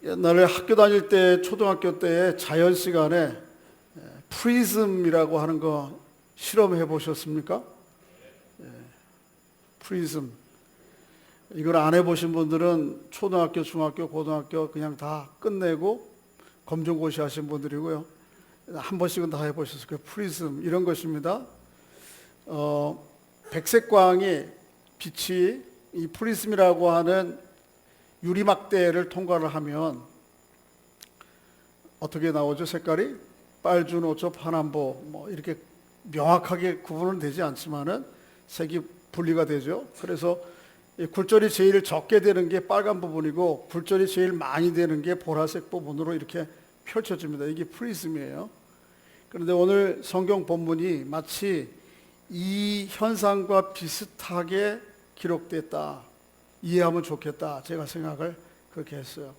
옛날에 학교 다닐 때, 초등학교 때 자연 시간에 프리즘이라고 하는 거 실험해 보셨습니까? 프리즘. 이걸 안 해보신 분들은 초등학교, 중학교, 고등학교 그냥 다 끝내고 검정고시 하신 분들이고요. 한 번씩은 다 해보셨을 거예요. 프리즘 이런 것입니다. 백색광이 빛이 이 프리즘이라고 하는 유리막대를 통과를 하면 어떻게 나오죠? 색깔이 빨주노초 파남보 뭐 이렇게 명확하게 구분은 되지 않지만은 색이 분리가 되죠. 그래서 굴절이 제일 적게 되는 게 빨간 부분이고 굴절이 제일 많이 되는 게 보라색 부분으로 이렇게 펼쳐집니다. 이게 프리즘이에요. 그런데 오늘 성경 본문이 마치 이 현상과 비슷하게 기록됐다. 이해하면 좋겠다. 제가 생각을 그렇게 했어요.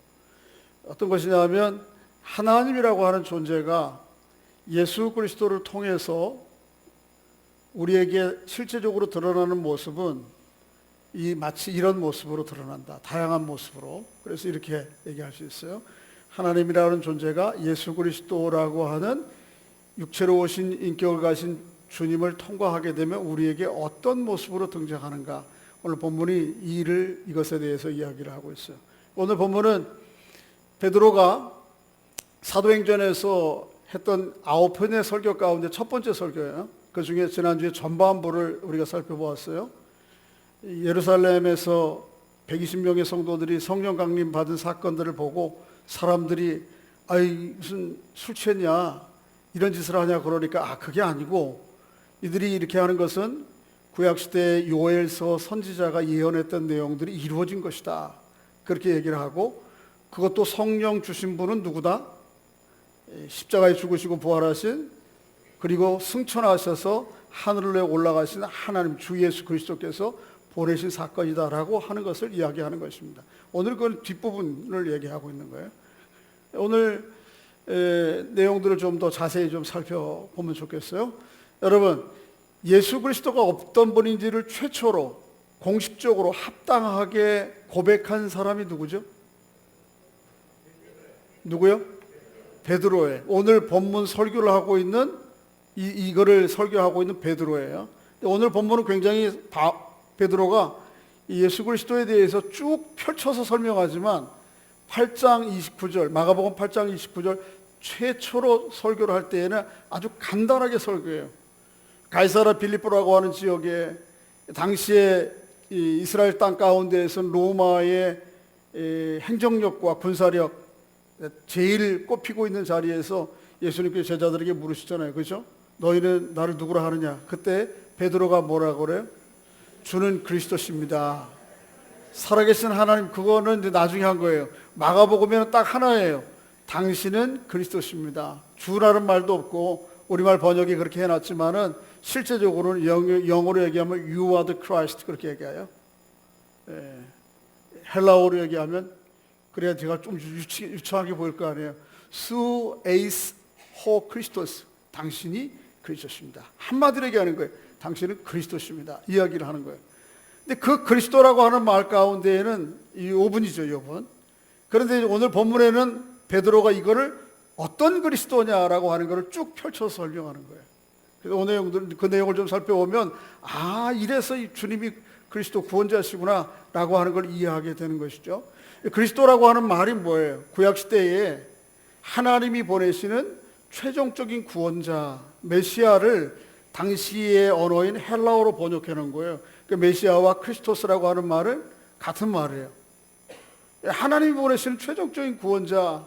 어떤 것이냐면 하나님이라고 하는 존재가 예수 그리스도를 통해서 우리에게 실제적으로 드러나는 모습은 마치 이런 모습으로 드러난다. 다양한 모습으로. 그래서 이렇게 얘기할 수 있어요. 하나님이라는 존재가 예수 그리스도라고 하는 육체로 오신 인격을 가진 주님을 통과하게 되면 우리에게 어떤 모습으로 등장하는가. 오늘 본문이 이것에 대해서 이야기를 하고 있어요. 오늘 본문은 베드로가 사도행전에서 했던 9편의 설교 가운데 첫 번째 설교예요. 그 중에 지난주에 전반부를 우리가 살펴보았어요. 예루살렘에서 120명의 성도들이 성령 강림 받은 사건들을 보고 사람들이 무슨 술 취했냐 이런 짓을 하냐 그러니까 그게 아니고 이들이 이렇게 하는 것은 구약시대 요엘서 선지자가 예언했던 내용들이 이루어진 것이다. 그렇게 얘기를 하고 그것도 성령 주신 분은 누구다? 십자가에 죽으시고 부활하신 그리고 승천하셔서 하늘로 올라가신 하나님 주 예수 그리스도께서 보내신 사건이다라고 하는 것을 이야기하는 것입니다. 오늘 그 뒷부분을 얘기하고 있는 거예요. 오늘 내용들을 좀 더 자세히 좀 살펴보면 좋겠어요. 여러분, 예수 그리스도가 어떤 분인지를 최초로 공식적으로 합당하게 고백한 사람이 누구죠? 누구요? 베드로예요. 오늘 본문 설교를 하고 있는 이거를 설교하고 있는 베드로예요. 오늘 본문은 굉장히 베드로가 예수 그리스도에 대해서 쭉 펼쳐서 설명하지만 8장 29절 마가복음 8장 29절 최초로 설교를 할 때에는 아주 간단하게 설교해요. 가이사라 빌립보라고 하는 지역에 당시에 이스라엘 땅 가운데에서 로마의 행정력과 군사력 제일 꼽히고 있는 자리에서 예수님께서 제자들에게 물으시잖아요. 그렇죠? 너희는 나를 누구라 하느냐? 그때 베드로가 뭐라고 그래요? 주는 그리스도십니다. 살아계신 하나님, 그거는 이제 나중에 한 거예요. 마가복음에는 딱 하나예요. 당신은 그리스도십니다. 주라는 말도 없고 우리말 번역이 그렇게 해놨지만은 실제적으로는 영어로 얘기하면 You are the Christ 그렇게 얘기해요. 헬라어로 얘기하면 그래야 제가 좀 유치하게 보일 거 아니에요. Su eis ho Christos. 당신이 그리스도십니다. 한마디로 얘기하는 거예요. 당신은 그리스도십니다. 이야기를 하는 거예요. 근데 그 그리스도라고 하는 말 가운데에는 이 5분이죠, 요번. 그런데 오늘 본문에는 베드로가 이거를 어떤 그리스도냐라고 하는 것을 쭉 펼쳐서 설명하는 거예요. 그래서 오늘 그 내용을 좀 살펴보면 이래서 주님이 그리스도 구원자시구나 라고 하는 걸 이해하게 되는 것이죠. 그리스도라고 하는 말이 뭐예요? 구약시대에 하나님이 보내시는 최종적인 구원자 메시아를 당시의 언어인 헬라어로 번역해 놓은 거예요. 그 메시아와 크리스토스라고 하는 말은 같은 말이에요. 하나님이 보내시는 최종적인 구원자,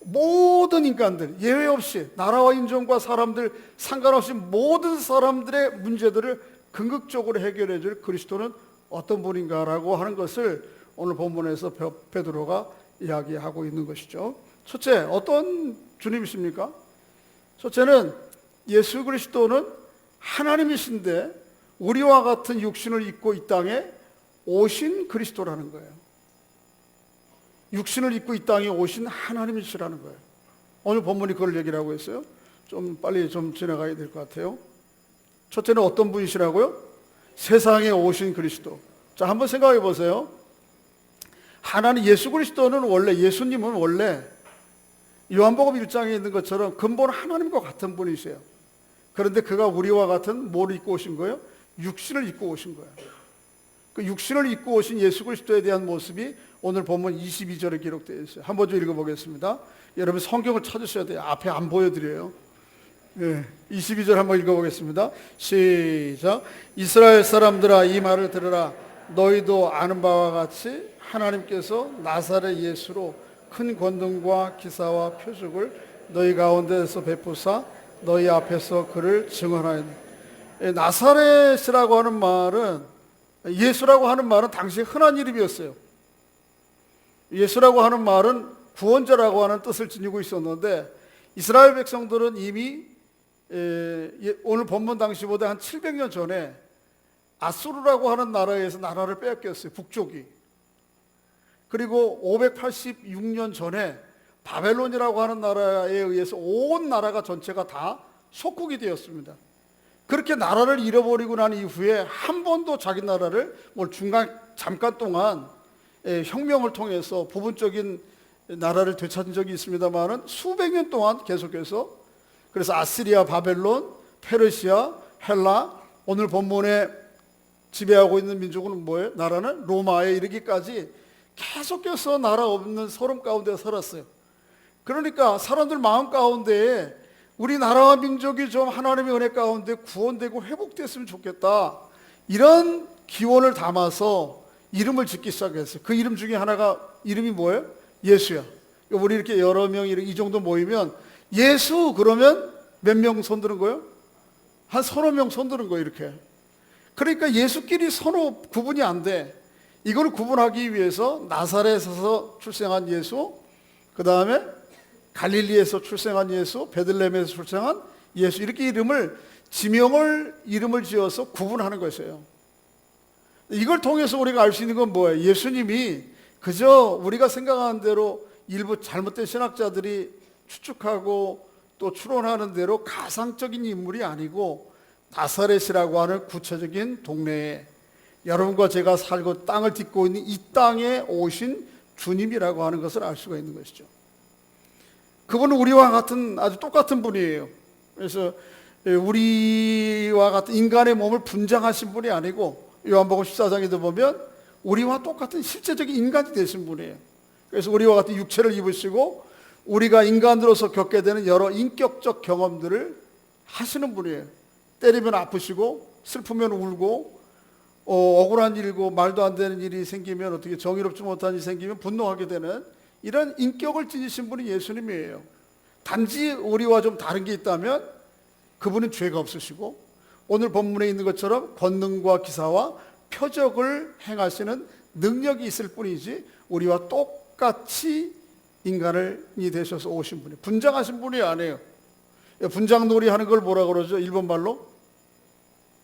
모든 인간들 예외 없이 나라와 인종과 사람들 상관없이 모든 사람들의 문제들을 궁극적으로 해결해 줄 그리스도는 어떤 분인가라고 하는 것을 오늘 본문에서 베드로가 이야기하고 있는 것이죠. 첫째, 어떤 주님이십니까? 첫째는 예수 그리스도는 하나님이신데 우리와 같은 육신을 입고 이 땅에 오신 그리스도라는 거예요. 육신을 입고 이 땅에 오신 하나님이시라는 거예요. 오늘 본문이 그걸 얘기를 하고 있어요. 좀 빨리 좀 지나가야 될 것 같아요. 첫째는 어떤 분이시라고요? 세상에 오신 그리스도. 자, 한번 생각해 보세요. 하나님 예수 그리스도는 원래, 예수님은 원래 요한복음 1장에 있는 것처럼 근본 하나님과 같은 분이세요. 그런데 그가 우리와 같은 뭐를 입고 오신 거예요? 육신을 입고 오신 거예요. 그 육신을 입고 오신 예수 그리스도에 대한 모습이 오늘 본문 22절에 기록되어 있어요. 한번 좀 읽어보겠습니다. 여러분 성경을 찾으셔야 돼요. 앞에 안 보여드려요. 22절 한번 읽어보겠습니다. 시작. 이스라엘 사람들아, 이 말을 들으라. 너희도 아는 바와 같이 하나님께서 나사렛 예수로 큰 권능과 기사와 표적을 너희 가운데에서 베푸사 너희 앞에서 그를 증언하였니. 나사렛이라고 하는 말은, 예수라고 하는 말은 당시 흔한 이름이었어요. 예수라고 하는 말은 구원자라고 하는 뜻을 지니고 있었는데, 이스라엘 백성들은 이미 오늘 본문 당시보다 한 700년 전에 아수르라고 하는 나라에서 나라를 빼앗겼어요. 북쪽이. 그리고 586년 전에 바벨론이라고 하는 나라에 의해서 온 나라가 전체가 다 속국이 되었습니다. 그렇게 나라를 잃어버리고 난 이후에 한 번도 자기 나라를 잠깐 동안 혁명을 통해서 부분적인 나라를 되찾은 적이 있습니다만은 수백 년 동안 계속해서, 그래서 아시리아, 바벨론, 페르시아, 헬라, 오늘 본문에 지배하고 있는 민족은 뭐예요? 나라는 로마에 이르기까지 계속해서 나라 없는 소름 가운데 살았어요. 그러니까 사람들 마음 가운데에 우리 나라와 민족이 좀 하나님의 은혜 가운데 구원되고 회복됐으면 좋겠다, 이런 기원을 담아서 이름을 짓기 시작했어요. 그 이름 중에 하나가, 이름이 뭐예요? 예수야. 우리 이렇게 여러 명이 이 정도 모이면 예수 그러면 몇 명 손드는 거예요? 한 서너 명 손드는 거예요, 이렇게. 그러니까 예수끼리 서로 구분이 안 돼. 이걸 구분하기 위해서 나사렛에서 출생한 예수, 그 다음에 갈릴리에서 출생한 예수, 베들레헴에서 출생한 예수, 이렇게 이름을 지어서 구분하는 것이에요. 이걸 통해서 우리가 알 수 있는 건 뭐예요? 예수님이 그저 우리가 생각하는 대로 일부 잘못된 신학자들이 추측하고 또 추론하는 대로 가상적인 인물이 아니고, 나사렛이라고 하는 구체적인 동네에 여러분과 제가 살고 땅을 딛고 있는 이 땅에 오신 주님이라고 하는 것을 알 수가 있는 것이죠. 그분은 우리와 같은, 아주 똑같은 분이에요. 그래서 우리와 같은 인간의 몸을 분장하신 분이 아니고, 요한복음 14장에도 보면 우리와 똑같은 실제적인 인간이 되신 분이에요. 그래서 우리와 같은 육체를 입으시고 우리가 인간으로서 겪게 되는 여러 인격적 경험들을 하시는 분이에요. 때리면 아프시고, 슬프면 울고, 억울한 일이고 말도 안 되는 일이 생기면, 어떻게 정의롭지 못한 일이 생기면 분노하게 되는 이런 인격을 지니신 분이 예수님이에요. 단지 우리와 좀 다른 게 있다면 그분은 죄가 없으시고, 오늘 본문에 있는 것처럼 권능과 기사와 표적을 행하시는 능력이 있을 뿐이지 우리와 똑같이 인간이 되셔서 오신 분이에요. 분장하신 분이 아니에요. 분장놀이 하는 걸 뭐라 그러죠? 일본 말로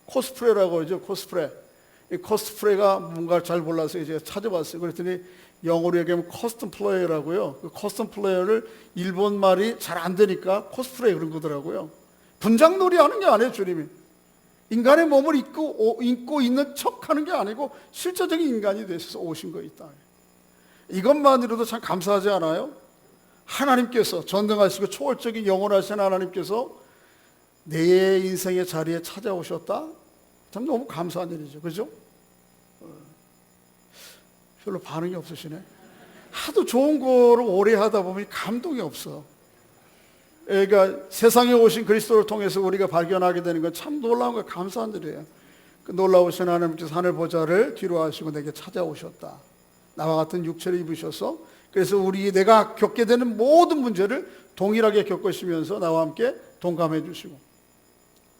코스프레라고 그러죠. 코스프레. 이 코스프레가 뭔가 잘 몰라서 제가 찾아봤어요. 그랬더니 영어로 얘기하면 커스텀 플레이어라고요. 그 커스텀 플레이어를 일본 말이 잘 안 되니까 코스프레 그런 거더라고요. 분장놀이 하는 게 아니에요, 주님이. 인간의 몸을 입고 있는 척 하는 게 아니고 실제적인 인간이 되셔서 오신 거 있다. 이것만으로도 참 감사하지 않아요? 하나님께서, 전능하시고 초월적인 영원하신 하나님께서 내 인생의 자리에 찾아오셨다? 참 너무 감사한 일이죠. 그죠? 별로 반응이 없으시네. 하도 좋은 거를 오래 하다 보면 감동이 없어. 그러니까 세상에 오신 그리스도를 통해서 우리가 발견하게 되는 건 참 놀라운 거, 감사한 일이에요. 그 놀라우신 하나님께서 하늘 보좌를 뒤로 하시고 내게 찾아오셨다. 나와 같은 육체를 입으셔서, 그래서 내가 겪게 되는 모든 문제를 동일하게 겪으시면서 나와 함께 동감해 주시고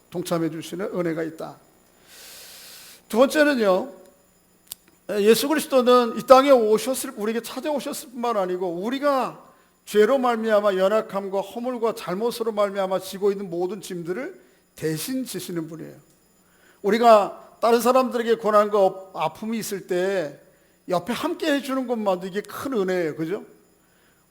동참해 주시는 은혜가 있다. 두 번째는요, 예수 그리스도는 이 땅에 우리에게 찾아오셨을 뿐만 아니고 우리가 죄로 말미암아 연약함과 허물과 잘못으로 말미암아 지고 있는 모든 짐들을 대신 지시는 분이에요. 우리가 다른 사람들에게 고난과 아픔이 있을 때 옆에 함께 해주는 것만도 이게 큰 은혜예요. 그죠?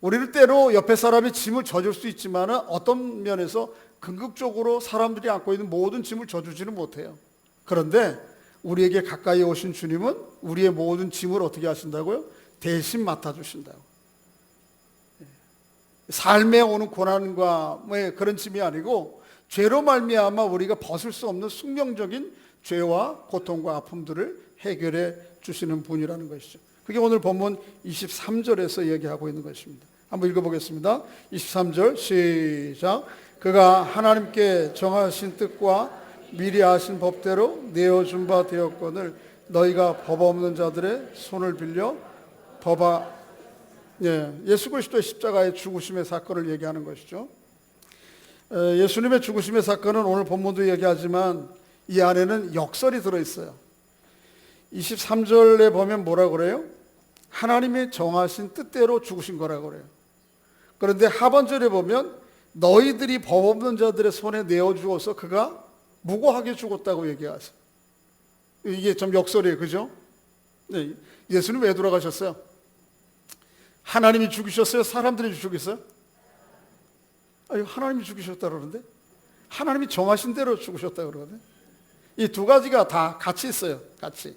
우리를 때로 옆에 사람이 짐을 져줄 수 있지만 어떤 면에서 궁극적으로 사람들이 안고 있는 모든 짐을 져주지는 못해요. 그런데 우리에게 가까이 오신 주님은 우리의 모든 짐을 어떻게 하신다고요? 대신 맡아주신다고. 삶에 오는 고난과 그런 짐이 아니고 죄로 말미암아 우리가 벗을 수 없는 숙명적인 죄와 고통과 아픔들을 해결해 주시는 분이라는 것이죠. 그게 오늘 본문 23절에서 얘기하고 있는 것입니다. 한번 읽어보겠습니다. 23절 시작. 그가 하나님께 정하신 뜻과 미리 아신 법대로 내어준 바 되었거늘 너희가 법 없는 자들의 손을 빌려 예수 그리스도의 십자가의 죽으심의 사건을 얘기하는 것이죠. 예수님의 죽으심의 사건은 오늘 본문도 얘기하지만 이 안에는 역설이 들어있어요. 23절에 보면 뭐라 그래요? 하나님이 정하신 뜻대로 죽으신 거라고 그래요. 그런데 하반절에 보면 너희들이 법 없는 자들의 손에 내어주어서 그가 무고하게 죽었다고 얘기하세요. 이게 좀 역설이에요. 그죠? 네, 예수님 왜 돌아가셨어요? 하나님이 죽이셨어요? 사람들이 죽였어요? 아니, 하나님이 죽이셨다 그러는데? 하나님이 정하신 대로 죽으셨다 그러거든요. 이 두 가지가 다 같이 있어요. 같이.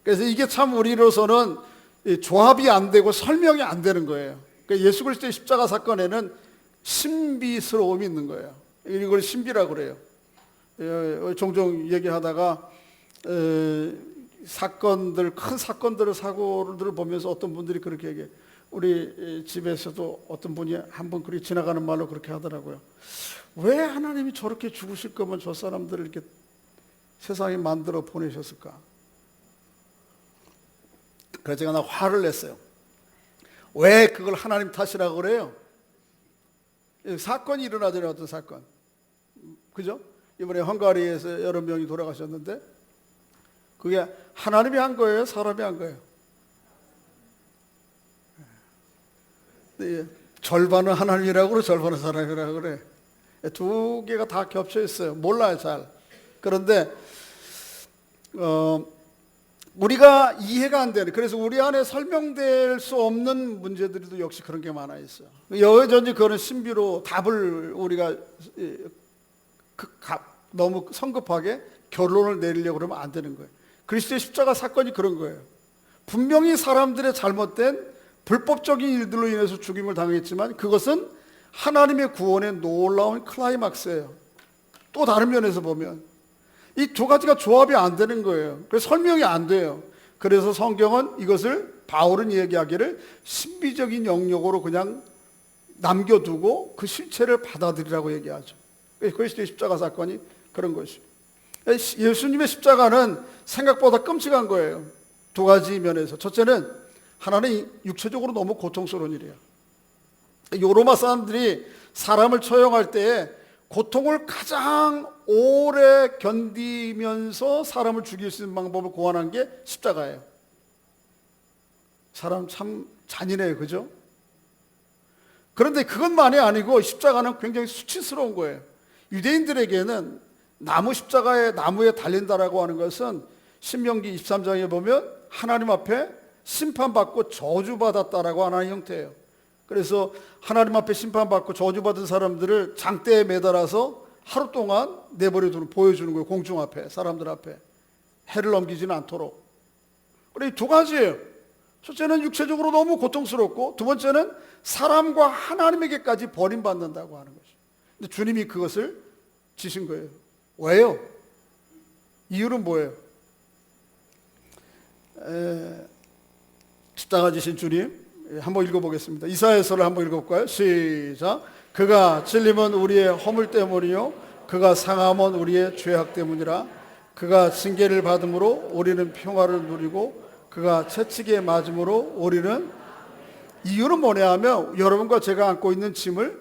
그래서 이게 참 우리로서는 조합이 안 되고 설명이 안 되는 거예요. 그러니까 예수 그리스도의 십자가 사건에는 신비스러움이 있는 거예요. 이걸 신비라고 그래요. 종종 얘기하다가 사건들, 큰 사건들을, 사고들을 보면서 어떤 분들이 그렇게 얘기해요. 우리 집에서도 어떤 분이 한 번 그렇게 지나가는 말로 그렇게 하더라고요. 왜 하나님이 저렇게 죽으실 거면 저 사람들을 이렇게 세상에 만들어 보내셨을까? 그래서 제가 화를 냈어요. 왜 그걸 하나님 탓이라고 그래요? 사건이 일어나잖아요. 어떤 사건. 그죠? 이번에 헝가리에서 여러 명이 돌아가셨는데 그게 하나님이 한 거예요? 사람이 한 거예요? 절반은 하나님이라고 그래, 절반은 사람이라고 그래. 두 개가 다 겹쳐 있어요. 몰라요, 잘. 그런데 우리가 이해가 안 되는, 그래서 우리 안에 설명될 수 없는 문제들도 역시 그런 게 많아 있어요. 여전히 그런 신비로 답을 우리가 너무 성급하게 결론을 내리려고 그러면 안 되는 거예요. 그리스도의 십자가 사건이 그런 거예요. 분명히 사람들의 잘못된 불법적인 일들로 인해서 죽임을 당했지만 그것은 하나님의 구원의 놀라운 클라이막스예요. 또 다른 면에서 보면 이 두 가지가 조합이 안 되는 거예요. 그래서 설명이 안 돼요. 그래서 성경은 이것을, 바울은 얘기하기를 신비적인 영역으로 그냥 남겨두고 그 실체를 받아들이라고 얘기하죠. 그리스도의 십자가 사건이 그런 것이죠. 예수님의 십자가는 생각보다 끔찍한 거예요. 두 가지 면에서. 첫째는 하나는 육체적으로 너무 고통스러운 일이에요. 로마 사람들이 사람을 처형할 때 고통을 가장 오래 견디면서 사람을 죽일 수 있는 방법을 고안한 게 십자가예요. 사람 참 잔인해요. 그죠? 그런데 그것만이 아니고 십자가는 굉장히 수치스러운 거예요. 유대인들에게는 나무에 달린다라고 하는 것은 신명기 23장에 보면 하나님 앞에 심판받고 저주받았다라고 하는 형태예요. 그래서 하나님 앞에 심판받고 저주받은 사람들을 장대에 매달아서 하루 동안 내버려 두는, 보여주는 거예요. 공중 앞에, 사람들 앞에. 해를 넘기지는 않도록. 그래, 두 가지예요. 첫째는 육체적으로 너무 고통스럽고, 두 번째는 사람과 하나님에게까지 버림받는다고 하는 것이죠. 근데 주님이 그것을 지신 거예요. 왜요? 이유는 뭐예요? 십자가 지신 주님, 한번 읽어보겠습니다. 이사야서를 한번 읽어볼까요? 시작. 그가 찔림은 우리의 허물 때문이요 그가 상함은 우리의 죄악 때문이라. 그가 징계를 받음으로 우리는 평화를 누리고 그가 채찍에 맞음으로 우리는. 이유는 뭐냐 하면 여러분과 제가 안고 있는 짐을,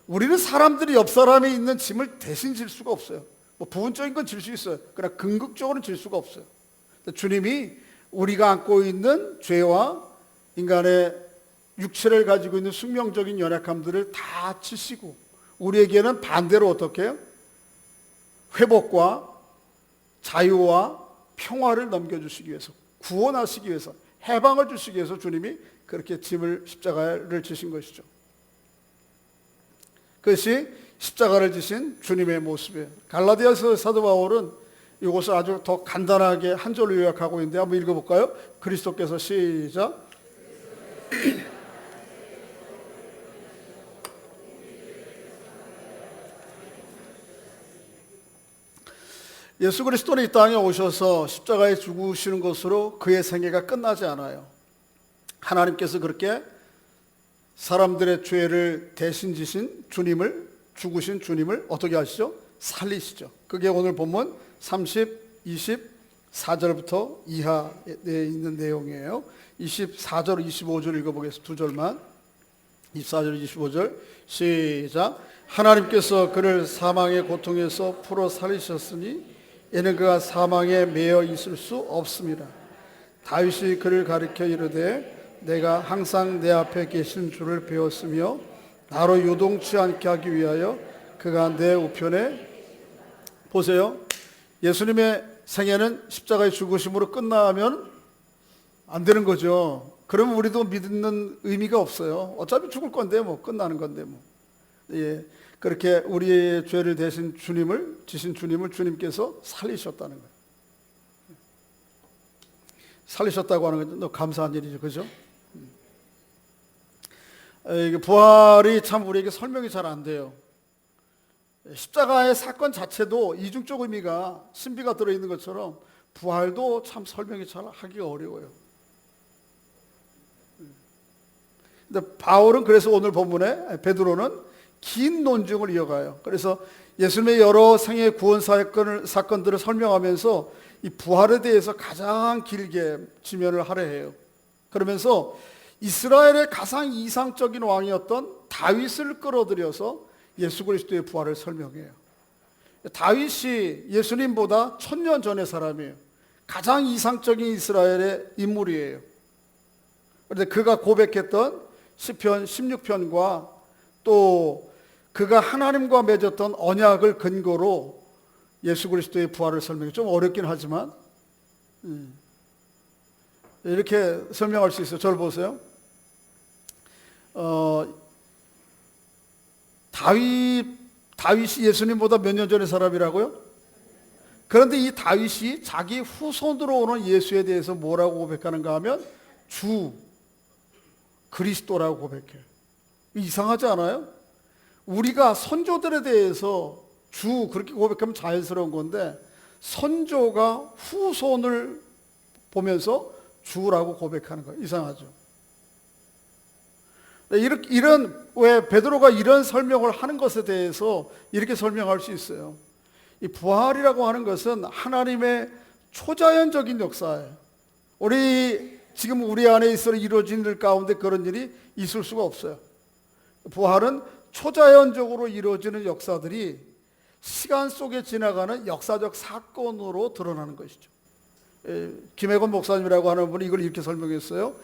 우리는 사람들이 옆 사람이 있는 짐을 대신 질 수가 없어요. 뭐 부분적인 건 질 수 있어요. 그러나 궁극적으로는 질 수가 없어요. 주님이 우리가 안고 있는 죄와 인간의 육체를 가지고 있는 숙명적인 연약함들을 다 지시고 우리에게는 반대로 어떻게 해요? 회복과 자유와 평화를 넘겨주시기 위해서, 구원하시기 위해서, 해방을 주시기 위해서 주님이 그렇게 짐을, 십자가를 지신 것이죠. 그것이 십자가를 지신 주님의 모습이에요. 갈라디아서 사도 바울은 이것을 아주 더 간단하게 한 절로 요약하고 있는데 한번 읽어볼까요? 그리스도께서 시작. 예수 그리스도는 이 땅에 오셔서 십자가에 죽으시는 것으로 그의 생애가 끝나지 않아요. 하나님께서 그렇게 사람들의 죄를 대신 지신 주님을, 죽으신 주님을 어떻게 하시죠? 살리시죠. 그게 오늘 본문 30, 24절부터 이하에 있는 내용이에요. 24절, 25절 읽어보겠습니다. 두 절만. 24절, 25절 시작. 하나님께서 그를 사망의 고통에서 풀어 살리셨으니 이는 그가 사망에 매여 있을 수 없습니다. 다윗이 그를 가리켜 이르되 내가 항상 내 앞에 계신 주를 배웠으며 나로 요동치 않게 하기 위하여 그가 내 우편에. 보세요. 예수님의 생애는 십자가의 죽으심으로 끝나면 안 되는 거죠. 그러면 우리도 믿는 의미가 없어요. 어차피 죽을 건데 뭐 끝나는 건데 뭐. 예, 그렇게 우리의 죄를 대신 지신 주님을 주님께서 살리셨다는 거예요. 살리셨다고 하는 건 너무 감사한 일이죠, 그죠? 이게 부활이 참 우리에게 설명이 잘 안 돼요. 십자가의 사건 자체도 이중적 의미가 신비가 들어있는 것처럼 부활도 참 설명이 잘 하기가 어려워요. 근데 바울은 그래서 오늘 본문에 베드로는 긴 논증을 이어가요. 그래서 예수님의 여러 생애 구원 사건들을 설명하면서 이 부활에 대해서 가장 길게 지면을 할애해요. 그러면서 이스라엘의 가장 이상적인 왕이었던 다윗을 끌어들여서 예수 그리스도의 부활을 설명해요. 다윗이 예수님보다 1000년 전의 사람이에요. 가장 이상적인 이스라엘의 인물이에요. 그런데 그가 고백했던 시편 16편과 또 그가 하나님과 맺었던 언약을 근거로 예수 그리스도의 부활을 설명해. 좀 어렵긴 하지만 이렇게 설명할 수 있어요. 저를 보세요. 다윗이 예수님보다 몇 년 전의 사람이라고요? 그런데 이 다윗이 자기 후손으로 오는 예수에 대해서 뭐라고 고백하는가 하면 주 그리스도라고 고백해요. 이상하지 않아요? 우리가 선조들에 대해서 주 그렇게 고백하면 자연스러운 건데 선조가 후손을 보면서 주라고 고백하는 거예요. 이상하죠? 왜 베드로가 이런 설명을 하는 것에 대해서 이렇게 설명할 수 있어요. 이 부활이라고 하는 것은 하나님의 초자연적인 역사예요. 지금 우리 안에 있어 이루어진 일 가운데 그런 일이 있을 수가 없어요. 부활은 초자연적으로 이루어지는 역사들이 시간 속에 지나가는 역사적 사건으로 드러나는 것이죠. 김혜건 목사님이라고 하는 분이 이걸 이렇게 설명했어요.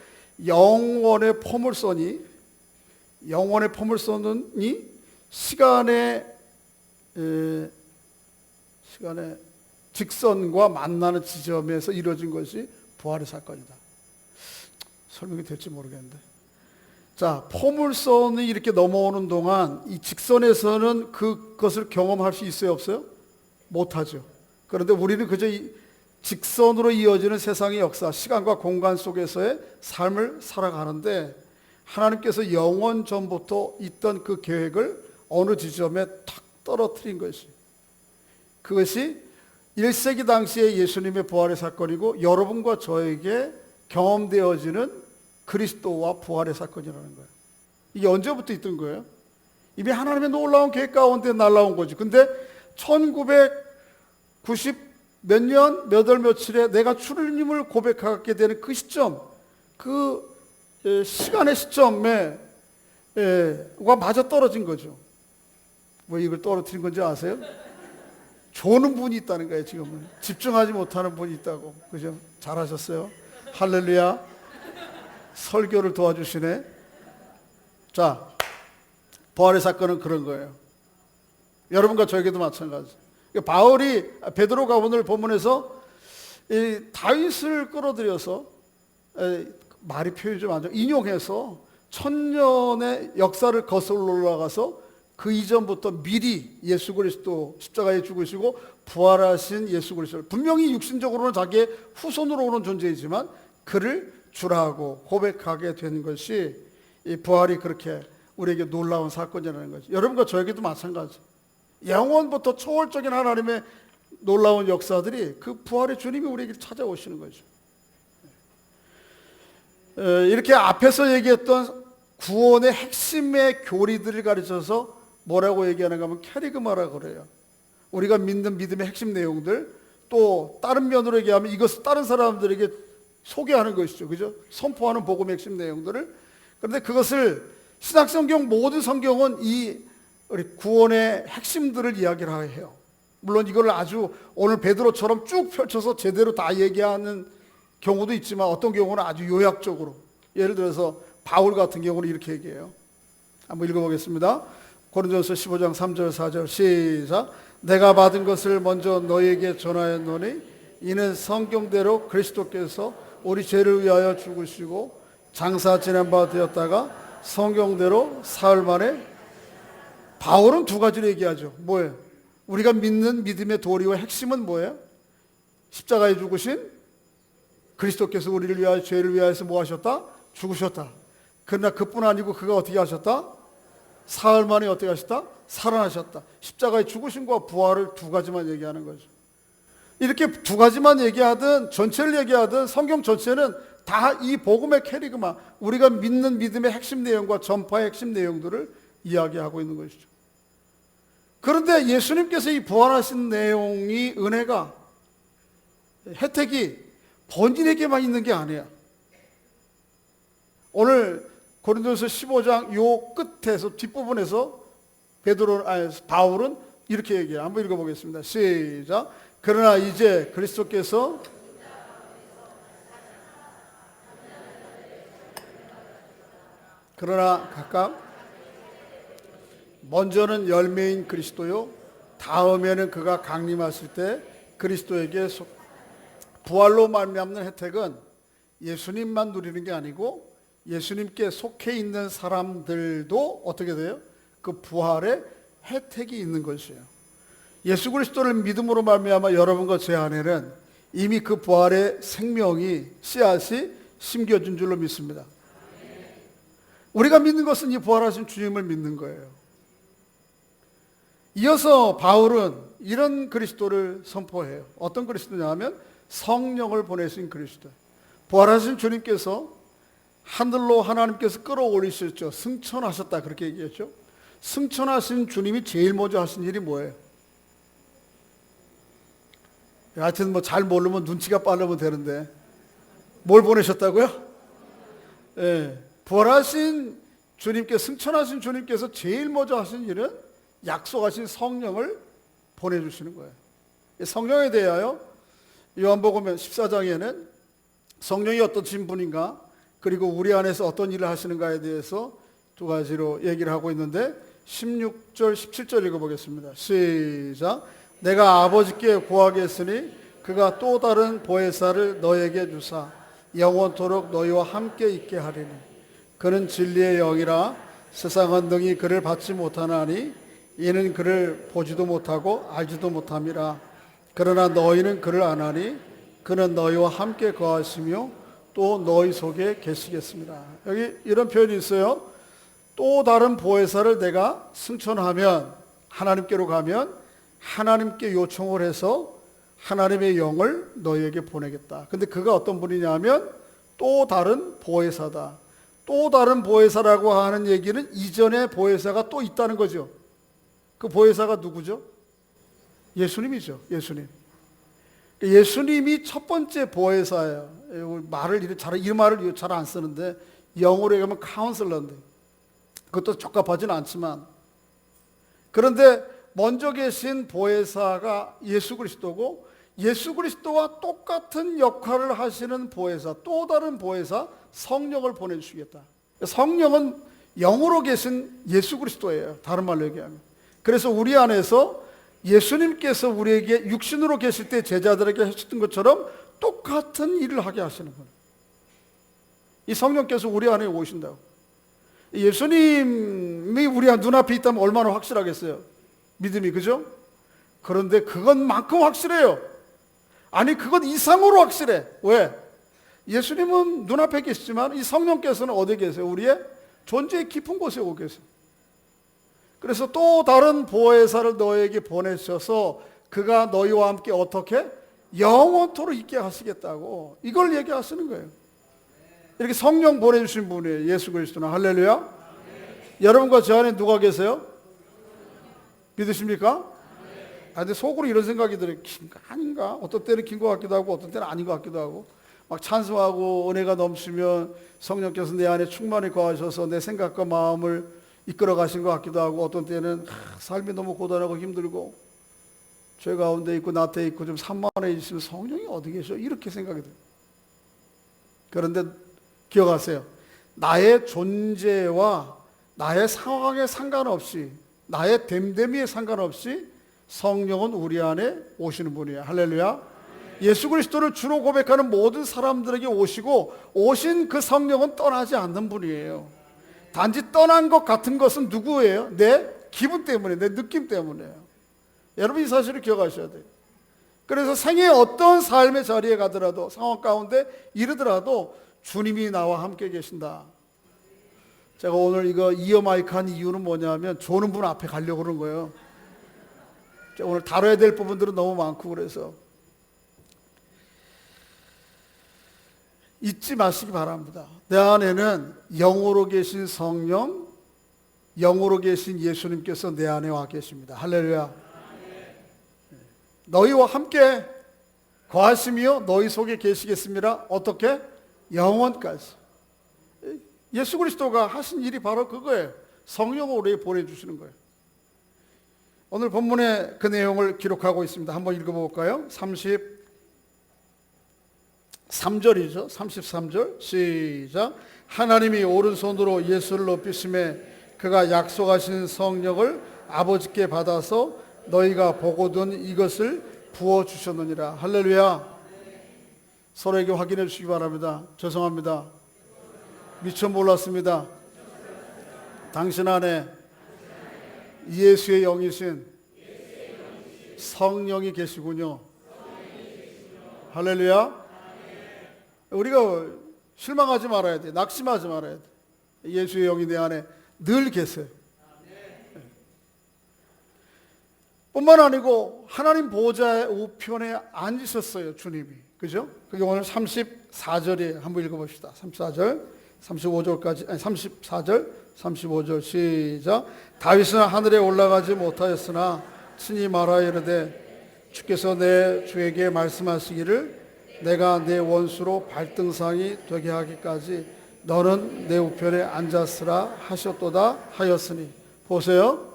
영원의 포물선이 시간의 직선과 만나는 지점에서 이루어진 것이 부활의 사건이다. 설명이 될지 모르겠는데. 자, 포물선이 이렇게 넘어오는 동안 이 직선에서는 그것을 경험할 수 있어요, 없어요? 못하죠. 그런데 우리는 그저 직선으로 이어지는 세상의 역사, 시간과 공간 속에서의 삶을 살아가는데 하나님께서 영원 전부터 있던 그 계획을 어느 지점에 탁 떨어뜨린 것이, 그것이 1세기 당시에 예수님의 부활의 사건이고 여러분과 저에게 경험되어지는 그리스도와 부활의 사건이라는 거예요. 이게 언제부터 있던 거예요? 이미 하나님의 놀라운 계획 가운데 날라온 거지. 근데 1990 몇 년, 몇 월, 며칠에 내가 주님을 고백하게 되는 그 시점, 그 시간의 시점에 맞아 떨어진 거죠. 왜 이걸 떨어뜨린 건지 아세요? 조는 분이 있다는 거예요. 지금은 집중하지 못하는 분이 있다고. 그죠? 잘하셨어요. 할렐루야. 설교를 도와주시네. 자, 부활의 사건은 그런 거예요. 여러분과 저에게도 마찬가지. 베드로가 오늘 본문에서 이 다윗을 끌어들여서, 말이 표현이 좀 안 좋아, 인용해서 1000년의 역사를 거슬러 올라가서 그 이전부터 미리 예수 그리스도 십자가에 죽으시고 부활하신 예수 그리스도를, 분명히 육신적으로는 자기의 후손으로 오는 존재이지만 그를 주라고 고백하게 된 것이, 이 부활이 그렇게 우리에게 놀라운 사건이라는 거죠. 여러분과 저에게도 마찬가지. 영원부터 초월적인 하나님의 놀라운 역사들이 그 부활의 주님이 우리에게 찾아오시는 거죠. 이렇게 앞에서 얘기했던 구원의 핵심의 교리들을 가르쳐서 뭐라고 얘기하는가 하면 캐리그마라고 그래요. 우리가 믿는 믿음의 핵심 내용들, 또 다른 면으로 얘기하면 이것을 다른 사람들에게 소개하는 것이죠. 그죠? 선포하는 복음의 핵심 내용들을. 그런데 그것을 신약성경 모든 성경은 이 우리 구원의 핵심들을 이야기를 해요. 물론 이걸 아주 오늘 베드로처럼 쭉 펼쳐서 제대로 다 얘기하는 경우도 있지만 어떤 경우는 아주 요약적으로, 예를 들어서 바울 같은 경우는 이렇게 얘기해요. 한번 읽어보겠습니다. 고린도전서 15장 3절 4절 시작. 내가 받은 것을 먼저 너희에게 전하였노니 이는 성경대로 그리스도께서 우리 죄를 위하여 죽으시고 장사 지낸 바 되었다가 성경대로 사흘 만에. 바울은 두 가지를 얘기하죠. 뭐예요? 우리가 믿는 믿음의 도리와 핵심은 뭐예요? 십자가에 죽으신 그리스도께서 우리를 위하여 죄를 위하여서 뭐 하셨다? 죽으셨다. 그러나 그뿐 아니고 그가 어떻게 하셨다? 사흘 만에 어떻게 하셨다? 살아나셨다. 십자가에 죽으심과 부활을 두 가지만 얘기하는 거죠. 이렇게 두 가지만 얘기하든 전체를 얘기하든 성경 전체는 다 이 복음의 캐리그마, 우리가 믿는 믿음의 핵심 내용과 전파의 핵심 내용들을 이야기하고 있는 것이죠. 그런데 예수님께서 이 부활하신 내용이, 은혜가, 혜택이 본인에게만 있는 게 아니야. 오늘 고린도서 15장 요 끝에서 뒷부분에서 바울은 이렇게 얘기해요. 한번 읽어보겠습니다. 시작. 그러나 이제 그리스도께서 그러나 각각 먼저는 열매인 그리스도요, 다음에는 그가 강림하실 때 그리스도에게 부활로 말미암는 혜택은 예수님만 누리는 게 아니고 예수님께 속해 있는 사람들도 어떻게 돼요? 그 부활의 혜택이 있는 것이에요. 예수 그리스도를 믿음으로 말미암아 여러분과 제 안에는 이미 그 부활의 생명이, 씨앗이 심겨진 줄로 믿습니다. 우리가 믿는 것은 이 부활하신 주님을 믿는 거예요. 이어서 바울은 이런 그리스도를 선포해요. 어떤 그리스도냐 하면 성령을 보내신 그리스도. 부활하신 주님께서 하늘로 하나님께서 끌어올리셨죠. 승천하셨다, 그렇게 얘기했죠. 승천하신 주님이 제일 먼저 하신 일이 뭐예요? 하여튼 뭐 잘 모르면 눈치가 빠르면 되는데 뭘 보내셨다고요? 부활하신 주님께, 승천하신 주님께서 제일 먼저 하신 일은 약속하신 성령을 보내주시는 거예요. 성령에 대하여 요한복음 14장에는 성령이 어떤 분인가, 그리고 우리 안에서 어떤 일을 하시는가에 대해서 두 가지로 얘기를 하고 있는데 16절 17절 읽어보겠습니다. 시작. 내가 아버지께 구하겠으니 그가 또 다른 보혜사를 너에게 주사 영원토록 너희와 함께 있게 하리니 그는 진리의 영이라 세상은 능히 그를 받지 못하나니 이는 그를 보지도 못하고 알지도 못함이라. 그러나 너희는 그를 아나니 그는 너희와 함께 거하시며 또 너희 속에 계시겠습니다. 여기 이런 표현이 있어요. 또 다른 보혜사를 내가 승천하면, 하나님께로 가면 하나님께 요청을 해서 하나님의 영을 너희에게 보내겠다. 근데 그가 어떤 분이냐 하면 또 다른 보혜사다. 또 다른 보혜사라고 하는 얘기는 이전에 보혜사가 또 있다는 거죠. 그 보혜사가 누구죠? 예수님이죠. 예수님. 예수님이 첫 번째 보혜사예요. 이 말을 잘 안 쓰는데 영어로 얘기하면 카운슬러인데 그것도 적합하지는 않지만, 그런데 먼저 계신 보혜사가 예수 그리스도고, 예수 그리스도와 똑같은 역할을 하시는 보혜사, 또 다른 보혜사 성령을 보내주시겠다. 성령은 영으로 계신 예수 그리스도예요. 다른 말로 얘기하면. 그래서 우리 안에서 예수님께서 우리에게 육신으로 계실 때 제자들에게 하셨던 것처럼 똑같은 일을 하게 하시는 거예요. 이 성령께서 우리 안에 오신다고. 예수님이 우리 눈앞에 있다면 얼마나 확실하겠어요? 믿음이, 그죠? 그런데 그것만큼 확실해요. 아니, 그것 이상으로 확실해. 왜? 예수님은 눈앞에 계시지만 이 성령께서는 어디에 계세요? 우리의 존재의 깊은 곳에 오고 계세요. 그래서 또 다른 보혜사를 너에게 보내셔서 그가 너희와 함께 어떻게 영원토록 있게 하시겠다고 이걸 얘기하시는 거예요. 이렇게 성령 보내주신 분이에요. 예수 그리스도는. 할렐루야. 여러분과 저 안에 누가 계세요? 믿으십니까? 근데 속으로 이런 생각이 들어요. 긴가 아닌가? 어떤 때는 긴 것 같기도 하고 어떤 때는 아닌 것 같기도 하고 막 찬송하고 은혜가 넘치면 성령께서 내 안에 충만히 거하셔서 내 생각과 마음을 이끌어 가신 것 같기도 하고 어떤 때는 삶이 너무 고단하고 힘들고 죄 가운데 있고 나태해 있고 좀 산만해지시면 성령이 어디 계셔? 이렇게 생각이 돼요. 그런데 기억하세요. 나의 존재와 나의 상황에 상관없이 나의 됨됨이에 상관없이 성령은 우리 안에 오시는 분이에요. 할렐루야. 예수 그리스도를 주로 고백하는 모든 사람들에게 오시고 오신 그 성령은 떠나지 않는 분이에요. 단지 떠난 것 같은 것은 누구예요? 내 기분 때문에, 내 느낌 때문에요. 여러분 이 사실을 기억하셔야 돼요. 그래서 생애의 어떤 삶의 자리에 가더라도 상황 가운데 이르더라도 주님이 나와 함께 계신다. 제가 오늘 이거 이어 마이크 한 이유는 뭐냐면 조는 분 앞에 가려고 그러는 거예요. 오늘 다뤄야 될 부분들은 너무 많고 그래서 잊지 마시기 바랍니다. 내 안에는 영으로 계신 성령, 영으로 계신 예수님께서 내 안에 와 계십니다. 할렐루야. 너희와 함께 거하시며 너희 속에 계시겠습니다. 어떻게? 영원까지. 예수 그리스도가 하신 일이 바로 그거예요. 성령을 우리에게 보내주시는 거예요. 오늘 본문에 그 내용을 기록하고 있습니다. 한번 읽어볼까요? 33절이죠. 33절 시작. 하나님이 오른손으로 예수를 높이심에 그가 약속하신 성령을 아버지께 받아서 너희가 보거든 이것을 부어주셨느니라. 할렐루야. 서로에게 확인해 주시기 바랍니다. 죄송합니다. 미처 몰랐습니다. 당신 안에 예수의 영이신 성령이 계시군요. 할렐루야. 우리가 실망하지 말아야 돼. 낙심하지 말아야 돼. 예수의 영이 내 안에 늘 계세요. 뿐만 아니고 하나님 보좌의 우편에 앉으셨어요. 주님이. 그죠? 그게 오늘 34절에 한번 읽어봅시다. 34절 35절까지, 아니 34절 35절 시작. 다윗은 하늘에 올라가지 못하였으나 친히 말하여 이르되 주께서 내 주에게 말씀하시기를 내가 내 원수로 발등상이 되게 하기까지 너는 내 우편에 앉았으라 하셨도다 하였으니. 보세요.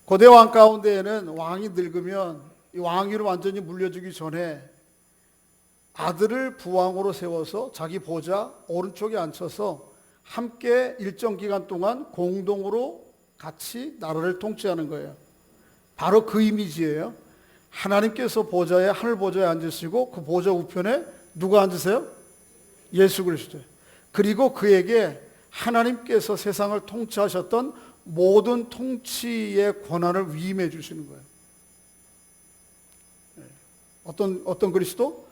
고대 왕 가운데에는 왕이 늙으면 이 왕위로 완전히 물려주기 전에 아들을 부왕으로 세워서 자기 보좌 오른쪽에 앉혀서 함께 일정 기간 동안 공동으로 같이 나라를 통치하는 거예요. 바로 그 이미지예요. 하나님께서 보좌에 하늘 보좌에 앉으시고 그 보좌 우편에 누가 앉으세요? 예수 그리스도. 그리고 그에게 하나님께서 세상을 통치하셨던 모든 통치의 권한을 위임해 주시는 거예요. 어떤 그리스도?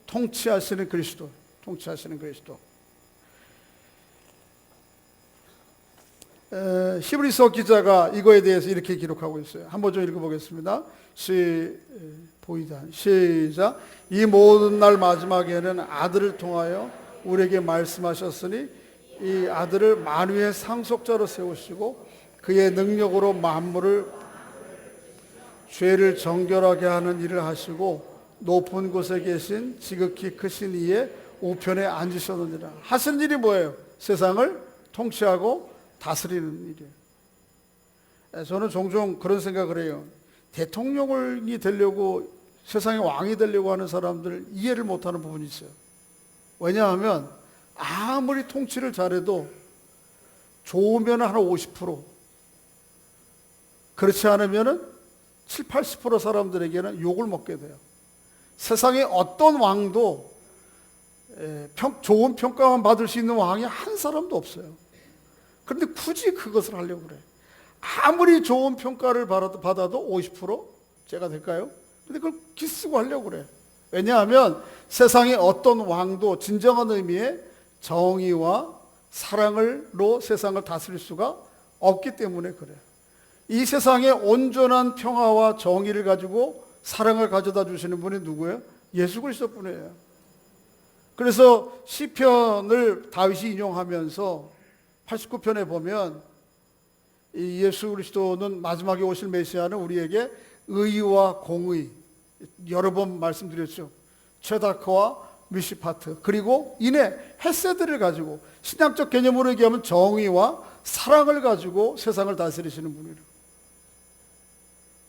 통치하시는 그리스도. 통치하시는 그리스도. 히브리서 기자가 이거에 대해서 이렇게 기록하고 있어요. 한번 좀 읽어보겠습니다. 보이다. 시작. 이 모든 날 마지막에는 아들을 통하여 우리에게 말씀하셨으니 이 아들을 만유의 상속자로 세우시고 그의 능력으로 만물을 죄를 정결하게 하는 일을 하시고 높은 곳에 계신 지극히 크신 이의 우편에 앉으셨느니라. 하시는 일이 뭐예요? 세상을 통치하고 다스리는 일이에요. 저는 종종 그런 생각을 해요. 대통령이 되려고 세상의 왕이 되려고 하는 사람들 이해를 못하는 부분이 있어요. 왜냐하면 아무리 통치를 잘해도 좋으면 한 50%, 그렇지 않으면 7, 80% 사람들에게는 욕을 먹게 돼요. 세상에 어떤 왕도 좋은 평가만 받을 수 있는 왕이 한 사람도 없어요. 그런데 굳이 그것을 하려고 그래. 아무리 좋은 평가를 받아도 50% 제가 될까요? 근데 그걸 기쓰고 하려고 그래. 왜냐하면 세상에 어떤 왕도 진정한 의미의 정의와 사랑으로 세상을 다스릴 수가 없기 때문에 그래. 이 세상에 온전한 평화와 정의를 가지고 사랑을 가져다 주시는 분이 누구예요? 예수 그리스도 뿐이에요. 그래서 시편을 다윗이 인용하면서 89편에 보면 이 예수 그리스도는 마지막에 오실 메시아는 우리에게 의와 공의, 여러 번 말씀드렸죠. 최다크와 미시파트, 그리고 인의 헤세드를 가지고 신약적 개념으로 얘기하면 정의와 사랑을 가지고 세상을 다스리시는 분이에요.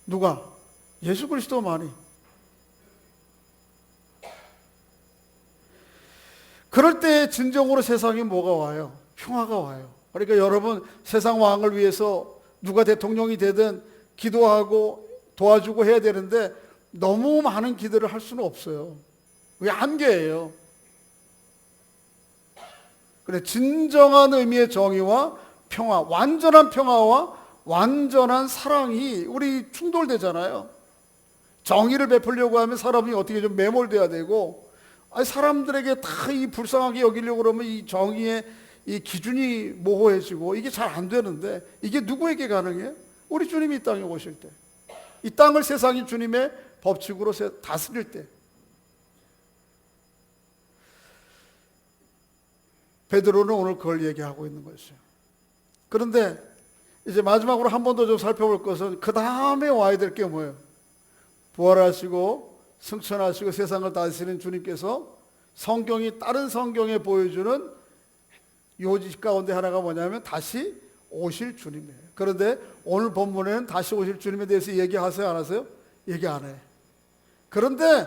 누가? 예수 그리스도만이. 그럴 때 진정으로 세상에 뭐가 와요? 평화가 와요. 그러니까 여러분, 세상 왕을 위해서 누가 대통령이 되든 기도하고 도와주고 해야 되는데 너무 많은 기도를 할 수는 없어요. 그게 한계예요. 그래, 진정한 의미의 정의와 평화, 완전한 평화와 완전한 사랑이 우리 충돌되잖아요. 정의를 베풀려고 하면 사람이 어떻게 좀 매몰돼야 되고, 사람들에게 다 이 불쌍하게 여기려고 그러면 이 정의의 이 기준이 모호해지고 이게 잘 안 되는데, 이게 누구에게 가능해요? 우리 주님이 이 땅에 오실 때, 이 땅을 세상이 주님의 법칙으로 다스릴 때. 베드로는 오늘 그걸 얘기하고 있는 것이죠. 그런데 이제 마지막으로 한 번 더 좀 살펴볼 것은 그 다음에 와야 될 게 뭐예요? 부활하시고 승천하시고 세상을 다스리는 주님께서 성경이 다른 성경에 보여주는 요지 가운데 하나가 뭐냐면 다시 오실 주님이에요. 그런데 오늘 본문에는 다시 오실 주님에 대해서 얘기하세요, 안 하세요? 얘기 안 해요. 그런데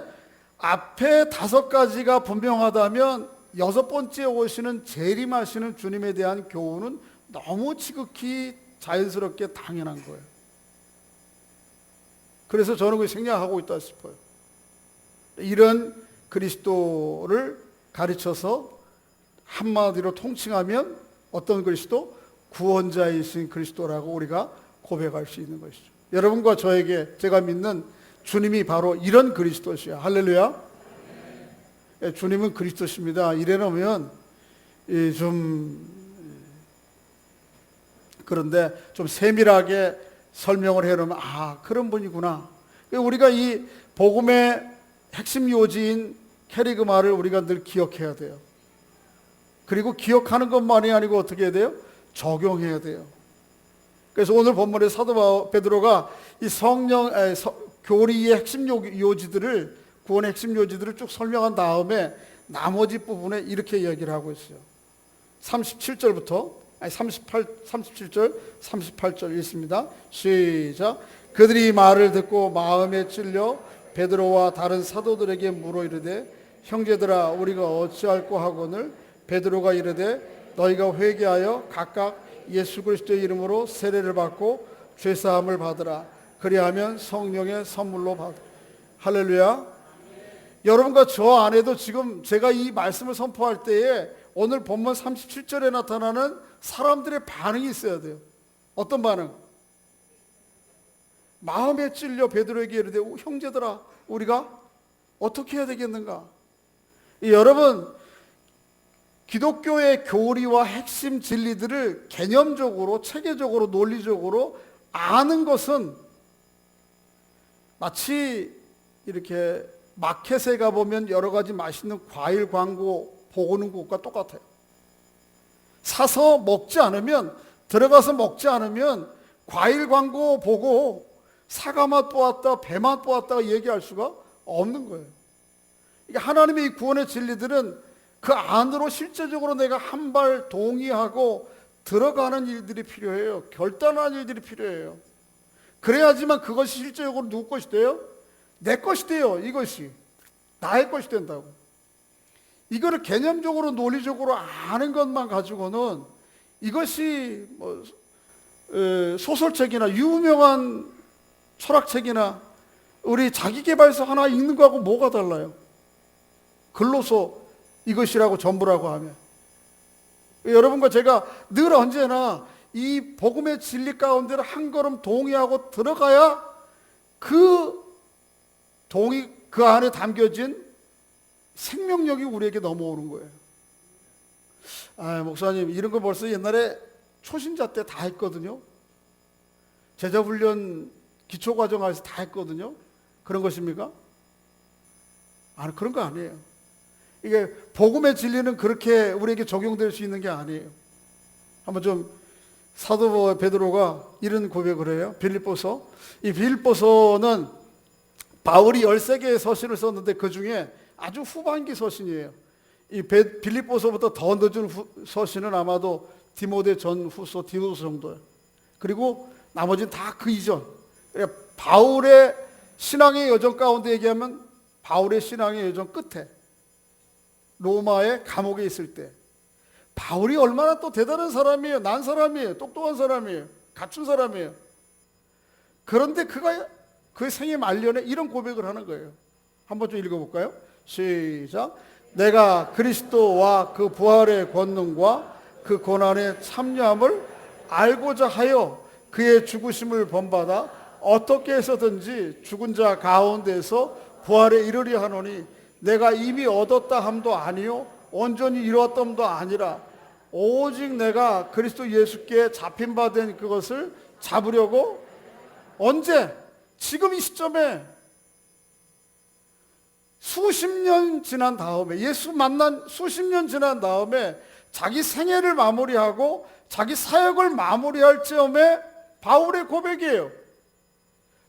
앞에 5가지가 분명하다면 6번째 오시는 재림하시는 주님에 대한 교훈은 너무 지극히 자연스럽게 당연한 거예요. 그래서 저는 그걸 생략하고 있다 싶어요. 이런 그리스도를 가르쳐서 한마디로 통칭하면 어떤 그리스도? 구원자이신 그리스도라고 우리가 고백할 수 있는 것이죠. 여러분과 저에게 제가 믿는 주님이 바로 이런 그리스도시야. 할렐루야. 주님은 그리스도십니다. 이래놓으면 그런데 좀 세밀하게 설명을 해놓으면 그런 분이구나. 우리가 이 복음의 핵심 요지인 캐리그마를 우리가 늘 기억해야 돼요. 그리고 기억하는 것만이 아니고 어떻게 해야 돼요? 적용해야 돼요. 그래서 오늘 본문에 사도 베드로가 이 교리의 핵심 요지들을, 구원의 핵심 요지들을 쭉 설명한 다음에 나머지 부분에 이렇게 얘기를 하고 있어요. 37절, 38절 읽습니다. 시작. 그들이 말을 듣고 마음에 찔려 베드로와 다른 사도들에게 물어 이르되, 형제들아, 우리가 어찌할꼬 하거늘? 베드로가 이르되, 너희가 회개하여 각각 예수 그리스도의 이름으로 세례를 받고 죄사함을 받으라. 그리하면 성령의 선물로 받으라. 할렐루야. 여러분과 저 안에도 지금 제가 이 말씀을 선포할 때에 오늘 본문 37절에 나타나는 사람들의 반응이 있어야 돼요. 어떤 반응? 마음에 찔려 베드로에게 이르되, 형제들아, 우리가 어떻게 해야 되겠는가? 여러분, 기독교의 교리와 핵심 진리들을 개념적으로, 체계적으로, 논리적으로 아는 것은 마치 이렇게 마켓에 가보면 여러 가지 맛있는 과일 광고 보는 것과 똑같아요. 사서 먹지 않으면, 들어가서 먹지 않으면 과일 광고 보고 사과 맛 보았다, 배 맛 보았다가 얘기할 수가 없는 거예요. 이게 하나님의 이 구원의 진리들은 그 안으로 실제적으로 내가 한 발 동의하고 들어가는 일들이 필요해요. 결단하는 일들이 필요해요. 그래야지만 그것이 실제적으로 누구 것이 돼요? 내 것이 돼요. 이것이 나의 것이 된다고. 이거를 개념적으로 논리적으로 아는 것만 가지고는 이것이 소설책이나 유명한 철학책이나 우리 자기계발서 하나 읽는 거하고 뭐가 달라요? 글로서 이것이라고 전부라고 하면. 여러분과 제가 늘 언제나 이 복음의 진리 가운데를 한 걸음 동의하고 들어가야 그 안에 담겨진 생명력이 우리에게 넘어오는 거예요. 목사님, 이런 거 벌써 옛날에 초신자 때 다 했거든요. 제자훈련 기초과정에서 다 했거든요. 그런 것입니까? 아니, 그런 거 아니에요. 이게 복음의 진리는 그렇게 우리에게 적용될 수 있는 게 아니에요. 한번 좀 사도 베드로가 이런 고백을 해요. 빌립보서. 이 빌립보서는 바울이 13개의 서신을 썼는데 그 중에 아주 후반기 서신이에요. 이 빌립보서부터 더 늦은 서신은 아마도 디모데 전후서, 디도서 정도예요. 그리고 나머지는 다 그 이전. 그러니까 바울의 신앙의 여정 가운데 얘기하면 바울의 신앙의 여정 끝에 로마의 감옥에 있을 때 바울이 얼마나 또 대단한 사람이에요. 난 사람이에요. 똑똑한 사람이에요. 갖춘 사람이에요. 그런데 그가 그 생애 말년에 이런 고백을 하는 거예요. 한번 좀 읽어볼까요? 시작. 내가 그리스도와 그 부활의 권능과 그 고난의 참여함을 알고자 하여 그의 죽으심을 본받아 어떻게 해서든지 죽은 자 가운데서 부활에 이르려 하노니 내가 이미 얻었다 함도 아니요 온전히 이루었담도 아니라 오직 내가 그리스도 예수께 잡힌 바 된 그것을 잡으려고. 언제? 지금 이 시점에 수십 년 지난 다음에, 예수 만난 수십 년 지난 다음에 자기 생애를 마무리하고 자기 사역을 마무리할 즈음에 바울의 고백이에요.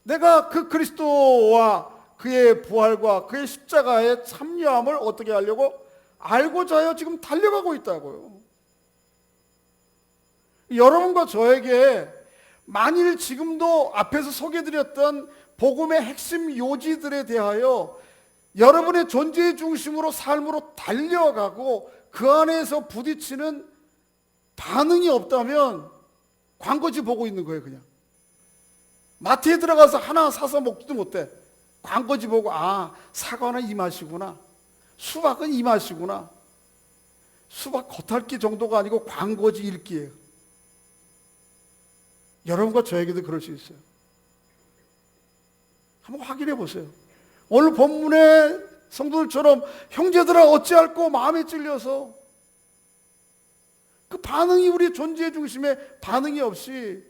내가 그 그리스도와 그의 부활과 그의 십자가의 참여함을 어떻게 하려고? 알고자 하여 지금 달려가고 있다고요. 여러분과 저에게 만일 지금도 앞에서 소개해드렸던 복음의 핵심 요지들에 대하여 여러분의 존재의 중심으로 삶으로 달려가고 그 안에서 부딪히는 반응이 없다면 광고지 보고 있는 거예요. 그냥 마트에 들어가서 하나 사서 먹지도 못해. 광고지 보고 사과는 이 맛이구나, 수박은 이 맛이구나. 수박 겉핥기 정도가 아니고 광고지 읽기예요. 여러분과 저에게도 그럴 수 있어요. 한번 확인해 보세요. 오늘 본문의 성도들처럼 형제들아 어찌할꼬 마음에 찔려서 그 반응이 우리의 존재의 중심에 반응이 없이